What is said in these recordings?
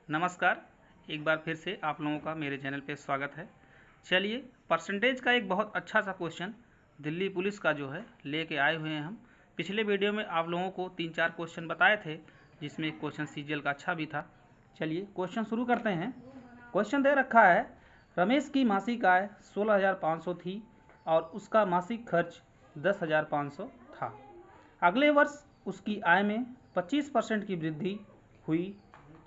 नमस्कार, एक बार फिर से आप लोगों का मेरे चैनल पे स्वागत है। चलिए, परसेंटेज का एक बहुत अच्छा सा क्वेश्चन दिल्ली पुलिस का जो है लेके आए हुए हैं हम। पिछले वीडियो में आप लोगों को 3-4 क्वेश्चन बताए थे, जिसमें एक क्वेश्चन सीजीएल का अच्छा भी था। चलिए क्वेश्चन शुरू करते हैं। क्वेश्चन दे रखा है, रमेश की मासिक आय 16,500 थी और उसका मासिक खर्च 10,500 था। अगले वर्ष उसकी आय में 25% की वृद्धि हुई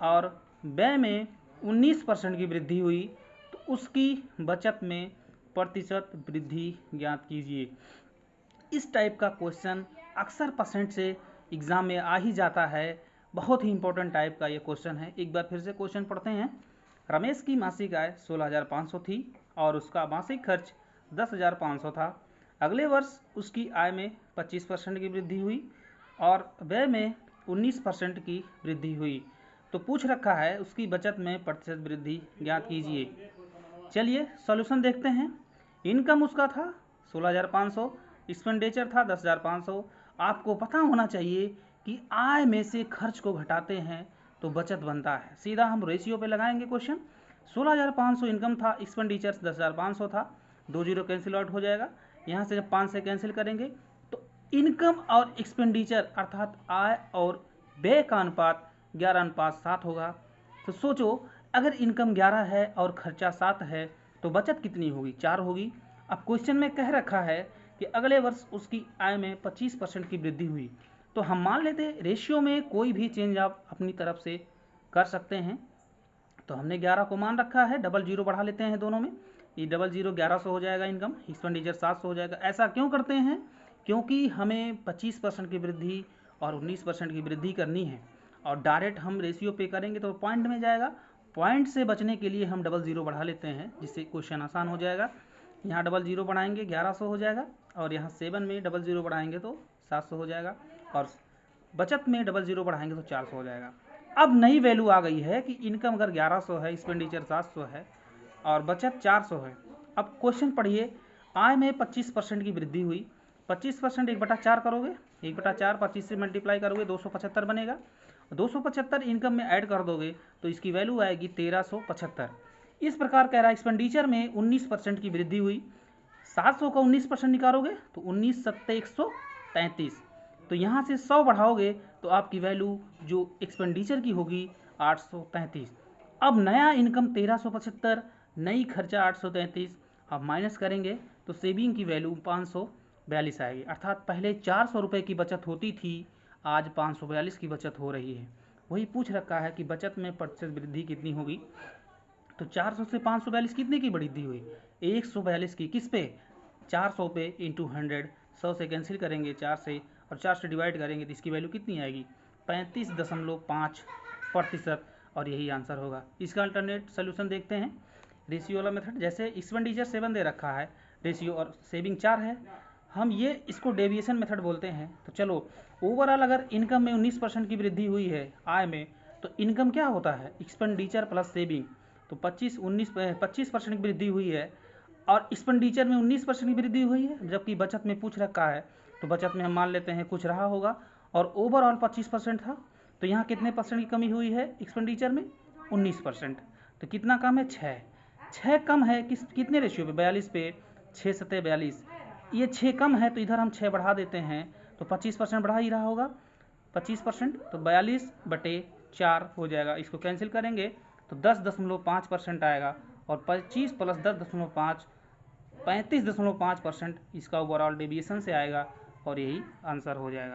और व्यय में 19% की वृद्धि हुई, तो उसकी बचत में प्रतिशत वृद्धि ज्ञात कीजिए। इस टाइप का क्वेश्चन अक्सर परसेंट से एग्जाम में आ ही जाता है। बहुत ही इंपॉर्टेंट टाइप का ये क्वेश्चन है। एक बार फिर से क्वेश्चन पढ़ते हैं। रमेश की मासिक आय 16,500 थी और उसका मासिक खर्च 10,500 था। अगले वर्ष उसकी आय में 25% की वृद्धि हुई और व्यय में 19% की वृद्धि हुई, तो पूछ रखा है उसकी बचत में प्रतिशत वृद्धि ज्ञात कीजिए। चलिए सॉल्यूशन देखते हैं। इनकम उसका था 16,500, एक्सपेंडिचर था 10,500। आपको पता होना चाहिए कि आय में से खर्च को घटाते हैं तो बचत बनता है। सीधा हम रेशियो पे लगाएंगे क्वेश्चन। 16,500 इनकम था, एक्सपेंडिचर 10,500 था, 2 जीरो कैंसिल आउट हो जाएगा। यहाँ से जब 5 से कैंसिल करेंगे तो इनकम और एक्सपेंडिचर अर्थात आय और व्यय का अनुपात 11:7 होगा। तो सोचो, अगर इनकम 11 है और खर्चा 7 है तो बचत कितनी होगी? 4 होगी। अब क्वेश्चन में कह रखा है कि अगले वर्ष उसकी आय में 25% की वृद्धि हुई, तो हम मान लेते हैं रेशियो में कोई भी चेंज आप अपनी तरफ से कर सकते हैं। तो हमने 11 को मान रखा है, डबल जीरो बढ़ा लेते हैं दोनों में। ये डबल जीरो 1100 हो जाएगा, इनकम, एक्सपेंडिचर 700 हो जाएगा। ऐसा क्यों करते हैं? क्योंकि हमें 25% की वृद्धि और 19% की वृद्धि करनी है और डायरेक्ट हम रेशियो पे करेंगे तो पॉइंट में जाएगा। पॉइंट से बचने के लिए हम डबल जीरो बढ़ा लेते हैं, जिससे क्वेश्चन आसान हो जाएगा। यहाँ डबल जीरो बढ़ाएंगे 1100 हो जाएगा और यहाँ 7 में डबल जीरो बढ़ाएंगे तो 700 हो जाएगा और बचत में डबल जीरो बढ़ाएंगे तो 400 हो जाएगा। अब नई वैल्यू आ गई है कि इनकम अगर 1100 है, एक्सपेंडिचर 700 है और बचत 400 है। अब क्वेश्चन पढ़िए, आय में 25% की वृद्धि हुई। 25% 1/4 करोगे, 1/4 25 से मल्टीप्लाई करोगे 275 बनेगा। 275 इनकम में ऐड कर दोगे तो इसकी वैल्यू आएगी 1375। इस प्रकार कह रहा है एक्सपेंडिचर में 19% की वृद्धि हुई। 700 का 19% निकालोगे तो 19 सत्ते 133, तो यहाँ से 100 बढ़ाओगे तो आपकी वैल्यू जो एक्सपेंडिचर की होगी 833। अब नया इनकम 1375, नई खर्चा 833। अब माइनस करेंगे तो सेविंग की वैल्यू 542 आएगी। अर्थात पहले 400 रुपये की बचत होती थी, आज 542 की बचत हो रही है। वही पूछ रखा है कि बचत में प्रतिशत वृद्धि कितनी होगी। तो 400 से 542 कितने की वृद्धि हुई? 142 की। किस पे? 400 पे इंटू 100। 100 से कैंसिल करेंगे 4 से और 4 से डिवाइड करेंगे तो इसकी वैल्यू कितनी आएगी? 35.5%। और यही आंसर होगा। इसका अल्टरनेट सोल्यूशन देखते हैं, रेशियो वाला मेथड। जैसे एक्सपेंडिचर 7 दे रखा है, रेशियो और सेविंग 4 है, हम ये इसको डेविएशन मेथड बोलते हैं। तो चलो, ओवरऑल अगर इनकम में 19% की वृद्धि हुई है आय में, तो इनकम क्या होता है? Expenditure plus saving. तो 25% की वृद्धि हुई है और एक्सपेंडिचर में 19% की वृद्धि हुई है, जबकि बचत में पूछ रखा है तो बचत में हम मान लेते हैं कुछ रहा होगा और ओवरऑल 25% था। तो यहाँ कितने परसेंट की कमी हुई है एक्सपेंडिचर में? 19%। तो कितना कम है? 6 कम है। कितने रेशियो पे? 42 पे। 6 सत्ते 42। ये 6 कम है तो इधर हम 6 बढ़ा देते हैं तो 25% बढ़ा ही रहा होगा। 25% तो 42/4 हो जाएगा। इसको कैंसिल करेंगे तो 10.5% आएगा और 25 प्लस 10.5 35.5% इसका ओवरऑल डेविएशन से आएगा और यही आंसर हो जाएगा।